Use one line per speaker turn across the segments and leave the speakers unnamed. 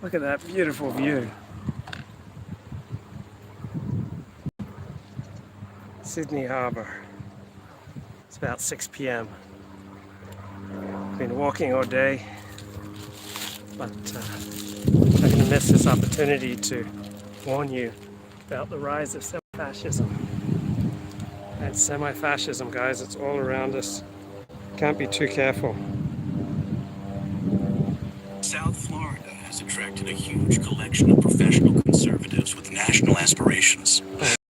Look at that beautiful view. Sydney Harbour. It's about 6 p.m. Been walking all day, but I'm going to miss this opportunity to warn you about the rise of semi-fascism. And semi-fascism, guys, it's all around us. Can't be too careful.
South Florida has attracted a huge collection of professional conservatives with national aspirations,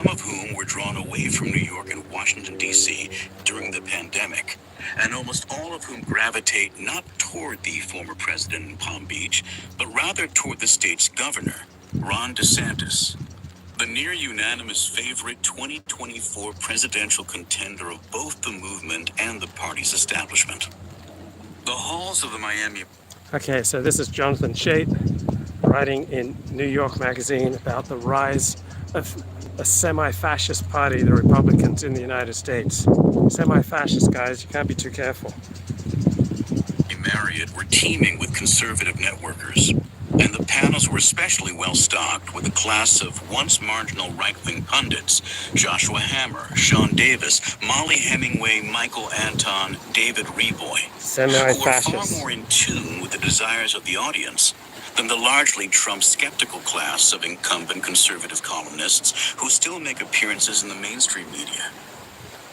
some of whom were drawn away from New York and Washington, D.C. during the pandemic, and almost all of whom gravitate not toward the former president in Palm Beach, but rather toward the state's governor, Ron DeSantis, the near-unanimous favorite 2024 presidential contender of both the movement and the party's establishment. The halls of the Miami...
Okay, so this is Jonathan Chait writing in New York Magazine about the rise of a semi-fascist party, the Republicans in the United States. Semi-fascist, guys, you can't be too careful.
Marriott were teeming with conservative networkers, and the panels were especially well-stocked with a class of once marginal right-wing pundits: Joshua Hammer, Sean Davis, Molly Hemingway, Michael Anton, David Reboy, who are far more in tune with the desires of the audience than the largely Trump-skeptical class of incumbent conservative columnists who still make appearances in the mainstream media.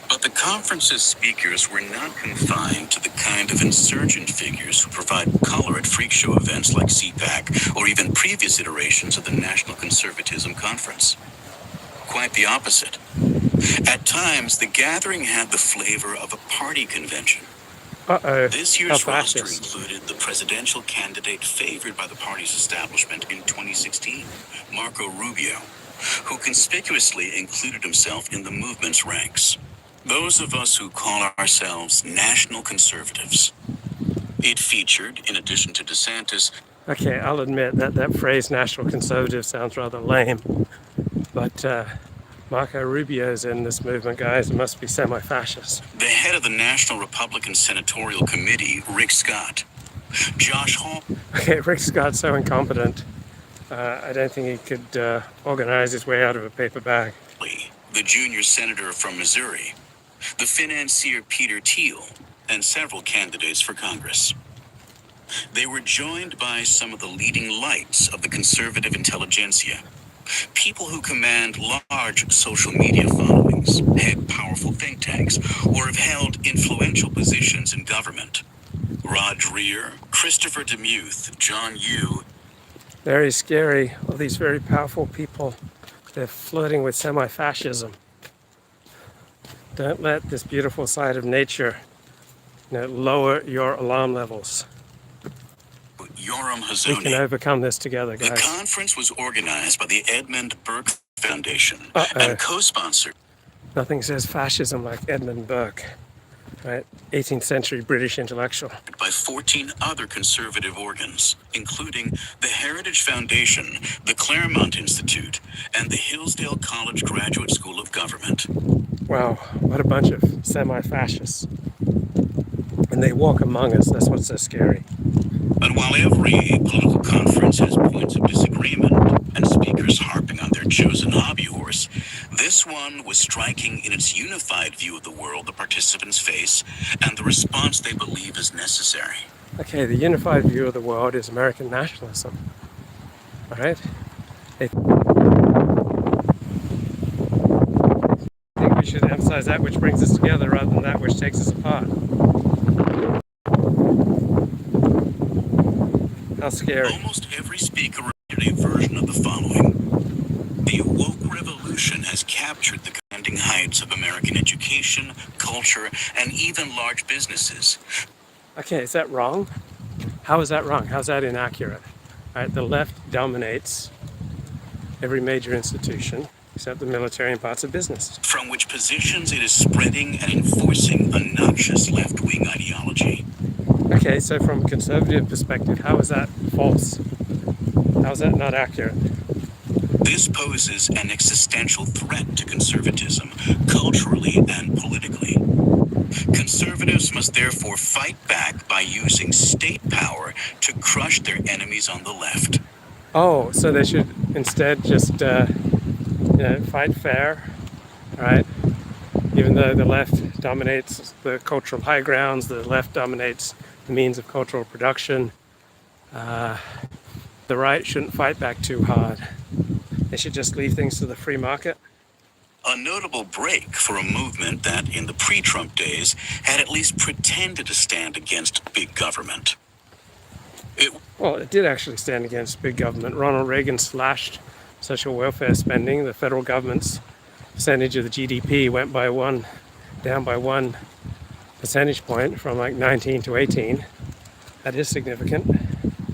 But the conference's speakers were not confined to the kind of insurgent figures who provide color at freak show events like CPAC or even previous iterations of the National Conservatism Conference. Quite the opposite. At times, the gathering had the flavor of a party convention. This year's roster included the presidential candidate favored by the party's establishment in 2016, Marco Rubio, who conspicuously included himself in the movement's ranks. Those of us who call ourselves national conservatives. It featured, in addition to DeSantis...
Okay, I'll admit that that phrase national conservative sounds rather lame, but Marco Rubio's in this movement, guys. It must be semi-fascist.
The head of the National Republican Senatorial Committee, Rick Scott. Josh Hall...
Okay, Rick Scott's so incompetent. I don't think he could organize his way out of a paper bag.
The junior senator from Missouri. The financier Peter Thiel, and several candidates for Congress. They were joined by some of the leading lights of the conservative intelligentsia, people who command large social media followings, head powerful think tanks, or have held influential positions in government. Rod Dreher, Christopher Demuth, John Yoo.
Very scary, all these very powerful people. They're flirting with semi-fascism. Don't let this beautiful side of nature, lower your alarm levels.
Yoram Hazony.
We can overcome this together, guys.
The conference was organized by the Edmund Burke Foundation and co-sponsored.
Nothing says fascism like Edmund Burke, right? 18th century British intellectual.
By 14 other conservative organs, including the Heritage Foundation, the Claremont Institute, and the Hillsdale College Graduate School of Government.
Wow, what a bunch of semi-fascists. And they walk among us, that's what's so scary.
But while every political conference has points of disagreement and speakers harping on their chosen hobby horse, this one was striking in its unified view of the world the participants face and the response they believe is necessary.
Okay, the unified view of the world is American nationalism. All right? I think we should emphasize that which brings us together rather than that which takes us apart. How scary.
Almost every speaker repeated a version of the following. The woke revolution has captured the commanding heights of American education, culture, and even large businesses.
Okay, is that wrong? How is that wrong? How's that inaccurate? All right, the left dominates every major institution except the military and parts of business.
From which positions it is spreading and enforcing a noxious left-wing ideology.
Okay, so from a conservative perspective, how is that false? How is that not accurate?
This poses an existential threat to conservatism, culturally and politically. Conservatives must therefore fight back by using state power to crush their enemies on the left.
Oh, so they should instead just fight fair, right? Even though the left dominates the cultural high grounds, the left dominates the means of cultural production, the right shouldn't fight back too hard. They should just leave things to the free market.
A notable break for a movement that, in the pre-Trump days, had at least pretended to stand against big government.
Well, it did actually stand against big government. Ronald Reagan slashed social welfare spending. The federal government's percentage of the GDP went down by 1 percentage point from like 19 to 18. That is significant.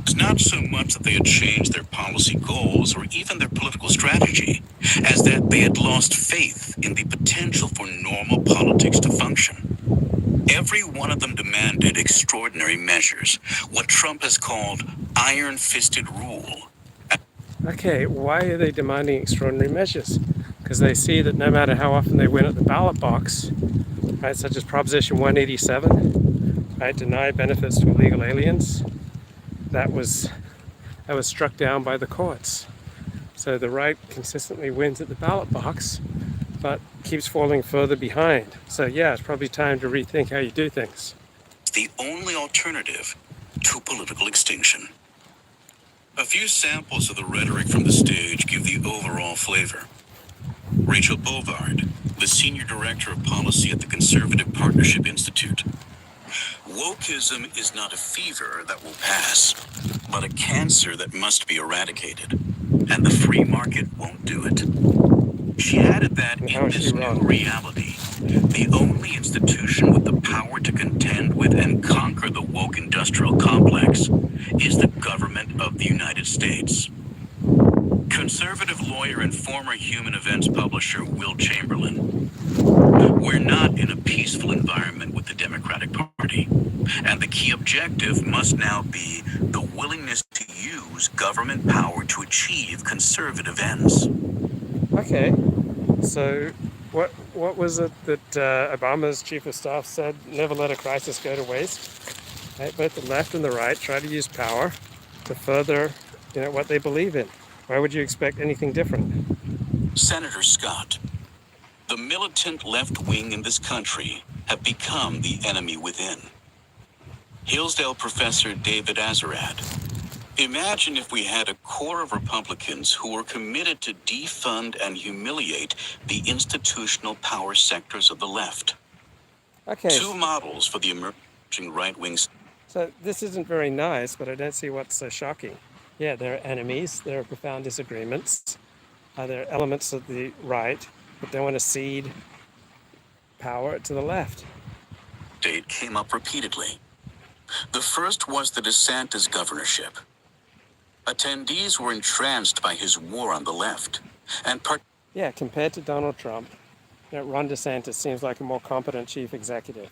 It's not so much that they had changed their policy goals or even their political strategy, as that they had lost faith in the potential for normal politics to function. Every one of them demanded extraordinary measures, what Trump has called iron-fisted rule.
Okay, why are they demanding extraordinary measures? Because they see that no matter how often they win at the ballot box, right, such as Proposition 187, right, deny benefits to illegal aliens, that was struck down by the courts. So the right consistently wins at the ballot box, but keeps falling further behind. So yeah, it's probably time to rethink how you do things.
The only alternative to political extinction. A few samples of the rhetoric from the stage give the overall flavor. Rachel Bovard, the Senior Director of Policy at the Conservative Partnership Institute. Wokeism is not a fever that will pass, but a cancer that must be eradicated, and the free market won't do it. She added that
And how
in
is she
this new
wrong?
reality, the only institution with the power to contend with and conquer the woke industrial complex is the government of the United States. Conservative lawyer and former Human Events publisher Will Chamberlain. We're not in a peaceful environment with the Democratic Party, and the key objective must now be the willingness to use government power to achieve conservative ends.
Okay, so what was it that Obama's chief of staff said? Never let a crisis go to waste. Right? Both the left and the right try to use power to further, what they believe in. Why would you expect anything different?
Senator Scott, the militant left wing in this country have become the enemy within. Hillsdale professor David Azarad. Imagine if we had a core of Republicans who were committed to defund and humiliate the institutional power sectors of the left.
Okay,
Two models for the emerging right-wing.
so this isn't very nice, but I don't see what's so shocking. Yeah, there are enemies, there are profound disagreements, there are elements of the right that don't want to cede power to the left.
State came up repeatedly. The first was the DeSantis governorship. Attendees were entranced by his war on the left, and
Yeah, compared to Donald Trump, Ron DeSantis seems like a more competent chief executive.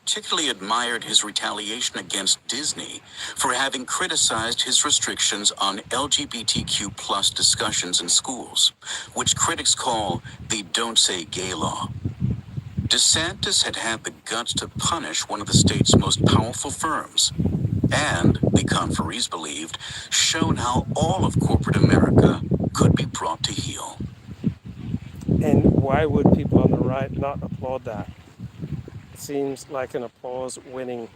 particularly admired his retaliation against Disney for having criticized his restrictions on LGBTQ plus discussions in schools, which critics call the Don't Say Gay law. DeSantis had had the guts to punish one of the state's most powerful firms, and, the conferees believed, shown how all of corporate America could be brought to heel.
And why would people on the right not applaud that? It seems like an applause-winning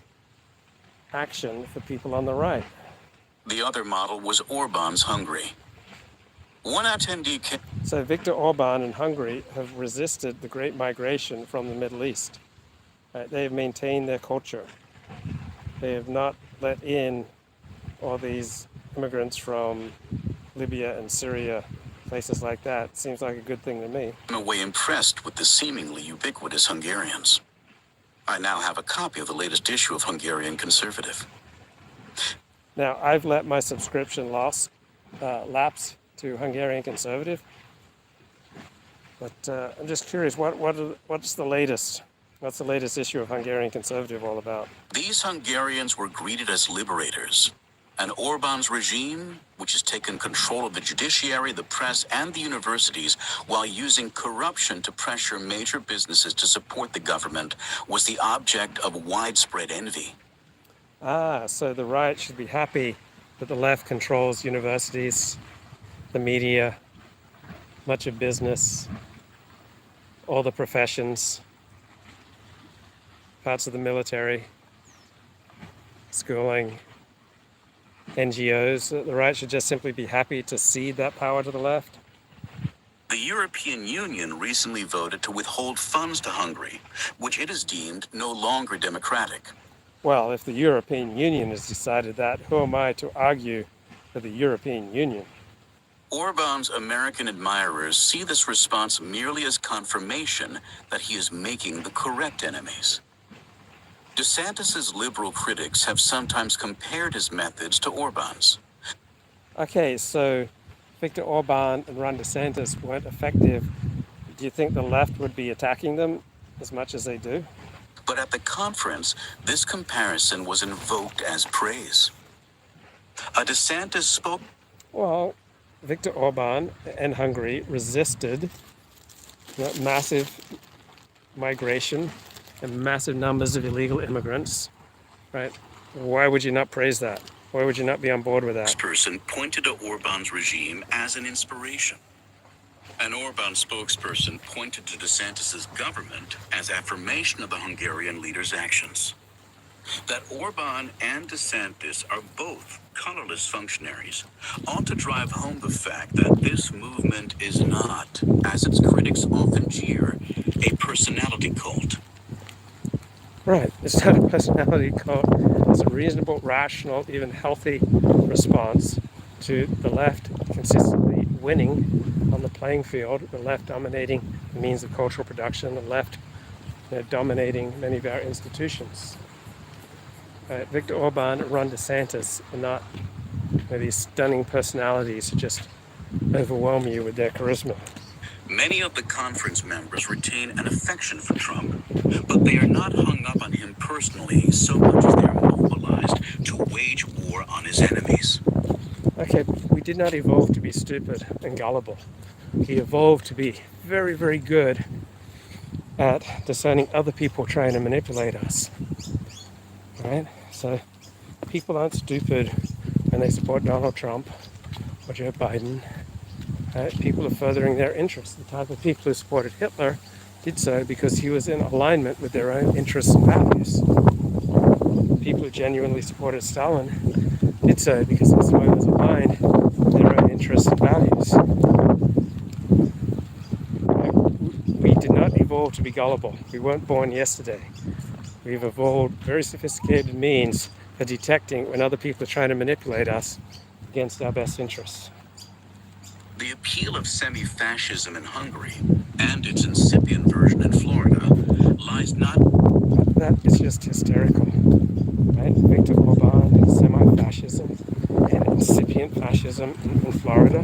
action for people on the right.
The other model was Orban's Hungary. One attendee came.
So Viktor Orban and Hungary have resisted the great migration from the Middle East. Right? They have maintained their culture. They have not let in all these immigrants from Libya and Syria, places like that. Seems like a good thing to me.
I'm away impressed with the seemingly ubiquitous Hungarians. I now have a copy of the latest issue of Hungarian Conservative.
Now, I've let my subscription lapse to Hungarian Conservative, but I'm just curious, what's the latest? What's the latest issue of Hungarian Conservative all about?
These Hungarians were greeted as liberators, and Orban's regime, which has taken control of the judiciary, the press, and the universities while using corruption to pressure major businesses to support the government, was the object of widespread envy.
Ah, so the right should be happy that the left controls universities, the media, much of business, all the professions, parts of the military, schooling, NGOs, that the right should just simply be happy to cede that power to the left?
The European Union recently voted to withhold funds to Hungary, which it has deemed no longer democratic.
Well, if the European Union has decided that, who am I to argue for the European Union?
Orban's American admirers see this response merely as confirmation that he is making the correct enemies. DeSantis's liberal critics have sometimes compared his methods to Orban's.
Okay, so Viktor Orban and Ron DeSantis weren't effective. Do you think the left would be attacking them as much as they do?
But at the conference, this comparison was invoked as praise. A DeSantis spoke.
Well, Viktor Orban and Hungary resisted massive migration and massive numbers of illegal immigrants, right? Why would you not praise that? Why would you not be on board with that?
Spokesperson pointed to Orban's regime as an inspiration. An Orban spokesperson pointed to DeSantis's government as affirmation of the Hungarian leader's actions. That Orban and DeSantis are both colorless functionaries ought to drive home the fact that this movement is not, as its critics often jeer, a personality cult.
Right, it's not a personality cult. It's a reasonable, rational, even healthy response to the left consistently winning on the playing field, the left dominating the means of cultural production, the left dominating many of our institutions. Viktor Orban and Ron DeSantis are not these stunning personalities who just overwhelm you with their charisma.
Many of the conference members retain an affection for Trump, but they are not hung up on him personally so much as they are mobilized to wage war on his enemies.
Okay, we did not evolve to be stupid and gullible. We evolved to be very, very good at discerning other people trying to manipulate us. Right? So people aren't stupid when they support Donald Trump or Joe Biden. People are furthering their interests. The type of people who supported Hitler did so because he was in alignment with their own interests and values. People who genuinely supported Stalin did so because his way was aligned with their own interests and values. We did not evolve to be gullible. We weren't born yesterday. We've evolved very sophisticated means for detecting when other people are trying to manipulate us against our best interests.
The appeal of semi-fascism in Hungary and its incipient version in Florida lies not.
That is just hysterical, right? Viktor Orban, semi-fascism, and incipient fascism in Florida.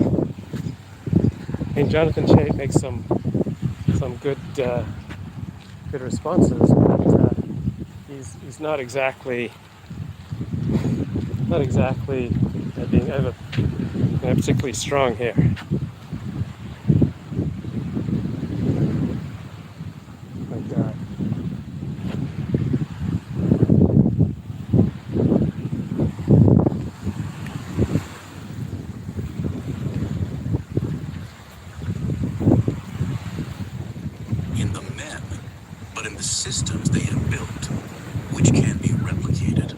I mean, Jonathan Chait makes some good responses, but he's not exactly being over particularly strong here. But,
in the men, but in the systems they have built, which can be replicated.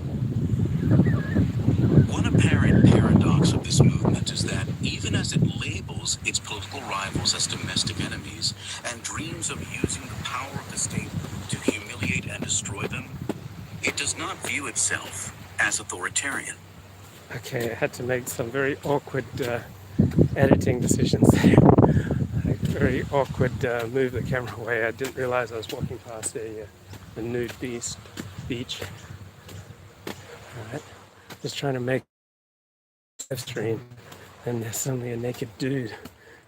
One apparent paradox of this movement is that even as it labels its political rivals as domestic enemies and dreams of using the power of the state to humiliate and destroy them, it does not view itself as authoritarian.
okay, I had to make some very awkward editing decisions there. Very awkward move the camera away. I didn't realize I was walking past a nude beach. Alright, just trying to make a live stream, and there's suddenly a naked dude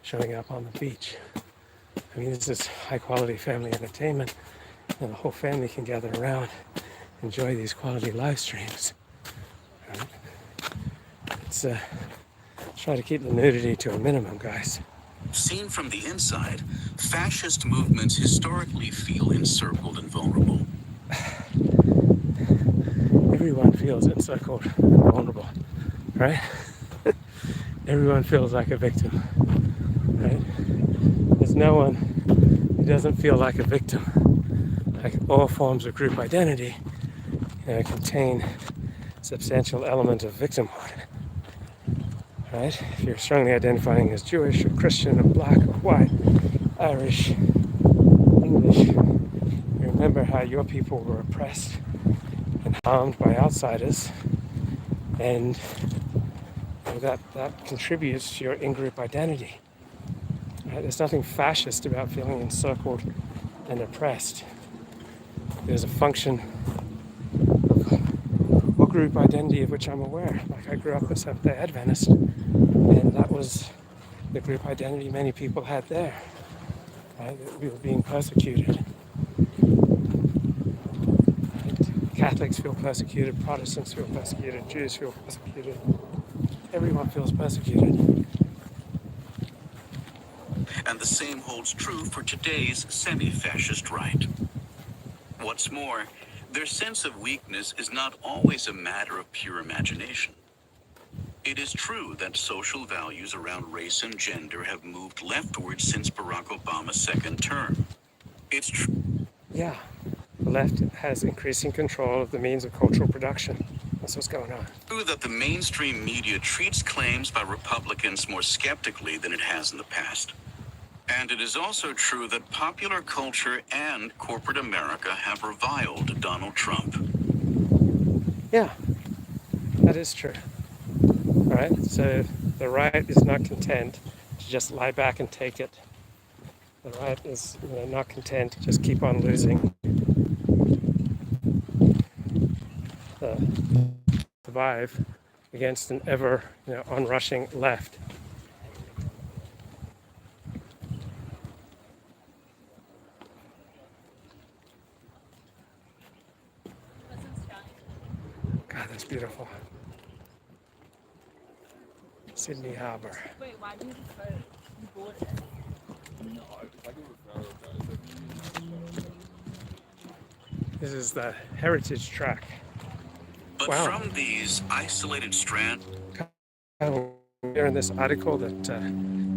showing up on the beach. I mean, this is high quality family entertainment, and the whole family can gather around, enjoy these quality live streams. Right? Let's try to keep the nudity to a minimum, guys.
Seen from the inside, fascist movements historically feel encircled and vulnerable.
Everyone feels encircled and vulnerable. right? Everyone feels like a victim, right? There's no one who doesn't feel like a victim. Like all forms of group identity, contain a substantial element of victimhood, right? If you're strongly identifying as Jewish or Christian or black or white, Irish, English, you remember how your people were oppressed and harmed by outsiders, and that contributes to your in-group identity. Right? There's nothing fascist about feeling encircled and oppressed. There's a function or group identity of which I'm aware. Like I grew up a Seventh-day Adventist, and that was the group identity many people had there. Right? That we were being persecuted. Right? Catholics feel persecuted, Protestants feel persecuted, Jews feel persecuted. Everyone feels persecuted.
And the same holds true for today's semi-fascist right. What's more, their sense of weakness is not always a matter of pure imagination. It is true that social values around race and gender have moved leftward since Barack Obama's second term. It's true.
Yeah, the left has increasing control of the means of cultural production. That's what's going on.
True that the mainstream media treats claims by Republicans more skeptically than it has in the past. And it is also true that popular culture and corporate America have reviled Donald Trump.
Yeah, that is true. All right, so the right is not content to just lie back and take it. The right is not content to just keep on losing. Survive against an ever onrushing left. God, that's beautiful. Sydney Harbour.
Wait, why do you have a boat? You bought it.
This is the heritage track.
But
Wow.
from these isolated strands,
Here in this article that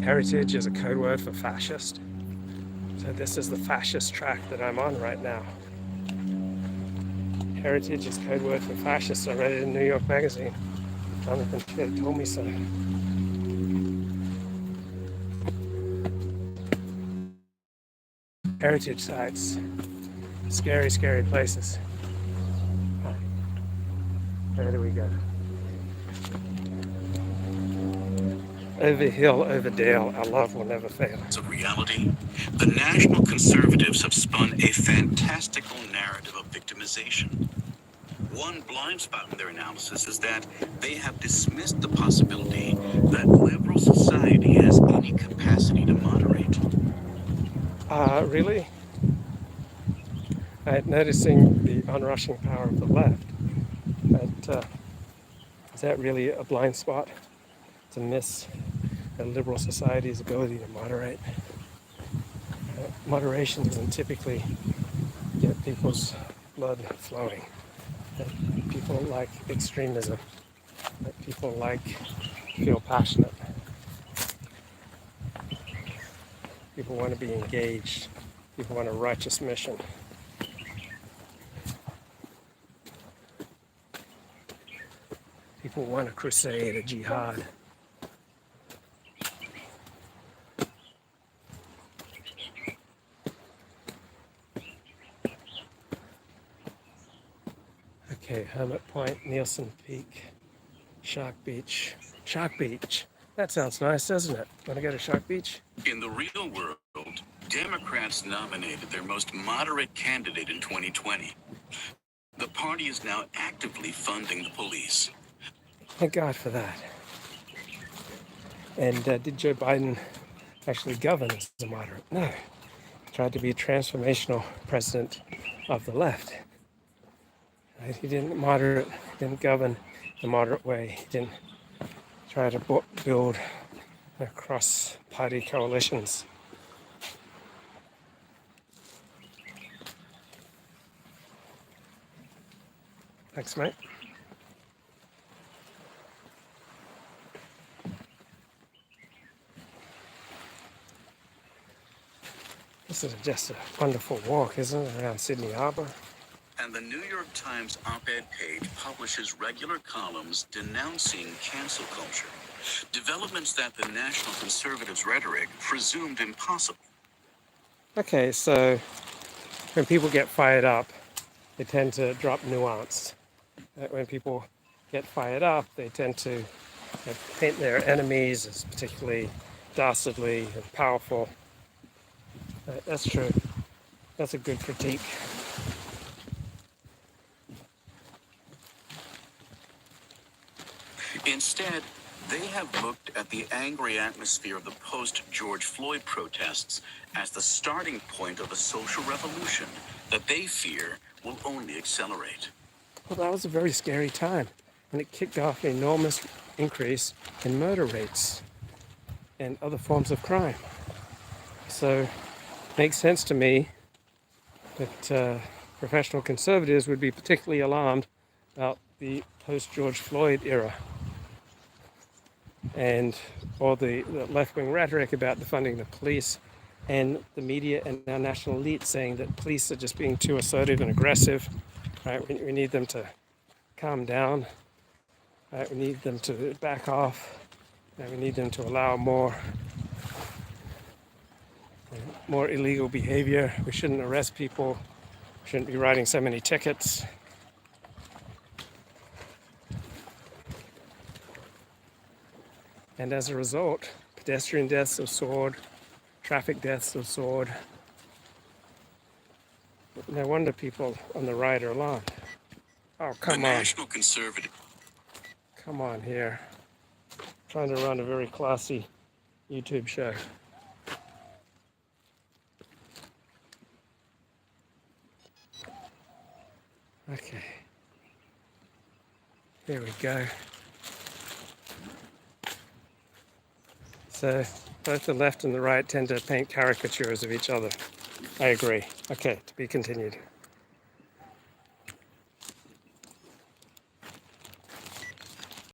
heritage is a code word for fascist. So this is the fascist track that I'm on right now. Heritage is code word for fascist. I read it in New York Magazine. Jonathan Kidd told me so. Heritage sites. Scary, scary places. Where do we go? Over hill, over dale, our love will never fail.
of reality, the National Conservatives have spun a fantastical narrative of victimization. One blind spot in their analysis is that they have dismissed the possibility that liberal society has any capacity to moderate.
Really? Noticing the onrushing power of the left. But is that really a blind spot to miss a liberal society's ability to moderate? Moderation doesn't typically get people's blood flowing. People like extremism. People feel passionate. People want to be engaged. People want a righteous mission. People want a crusade, a jihad. Okay, Hermit Point, Nielsen Peak, Shark Beach. Shark Beach. That sounds nice, doesn't it? Want to go to Shark Beach?
In the real world, Democrats nominated their most moderate candidate in 2020. The party is now actively funding the police.
Thank God for that. And did Joe Biden actually govern as a moderate? No. He tried to be a transformational president of the left. Right? He didn't govern the moderate way. He didn't try to build cross-party coalitions. Thanks, mate. This is just a wonderful walk, isn't it, around Sydney Harbour?
And the New York Times op-ed page publishes regular columns denouncing cancel culture, developments that the National Conservatives' rhetoric presumed impossible.
Okay, so when people get fired up, they tend to drop nuance. When people get fired up, they tend to paint their enemies as particularly dastardly and powerful. That's true. That's a good critique.
Instead, they have looked at the angry atmosphere of the post-George Floyd protests as the starting point of a social revolution that they fear will only accelerate.
Well, that was a very scary time, and it kicked off an enormous increase in murder rates and other forms of crime. So it makes sense to me that professional conservatives would be particularly alarmed about the post-George Floyd era and all the left-wing rhetoric about defunding the police, and the media and our national elite saying that police are just being too assertive and aggressive. Right? We need them to calm down. Right? We need them to back off. And we need them to allow more illegal behavior. We shouldn't arrest people. We shouldn't be writing so many tickets. And as a result, pedestrian deaths have soared, traffic deaths have soared. No wonder people on the right are alarmed. Oh, come
The
on.
National Conservative.
Come on here. Trying to run a very classy YouTube show. Okay. There we go. So both the left and the right tend to paint caricatures of each other. I agree. Okay, to be continued.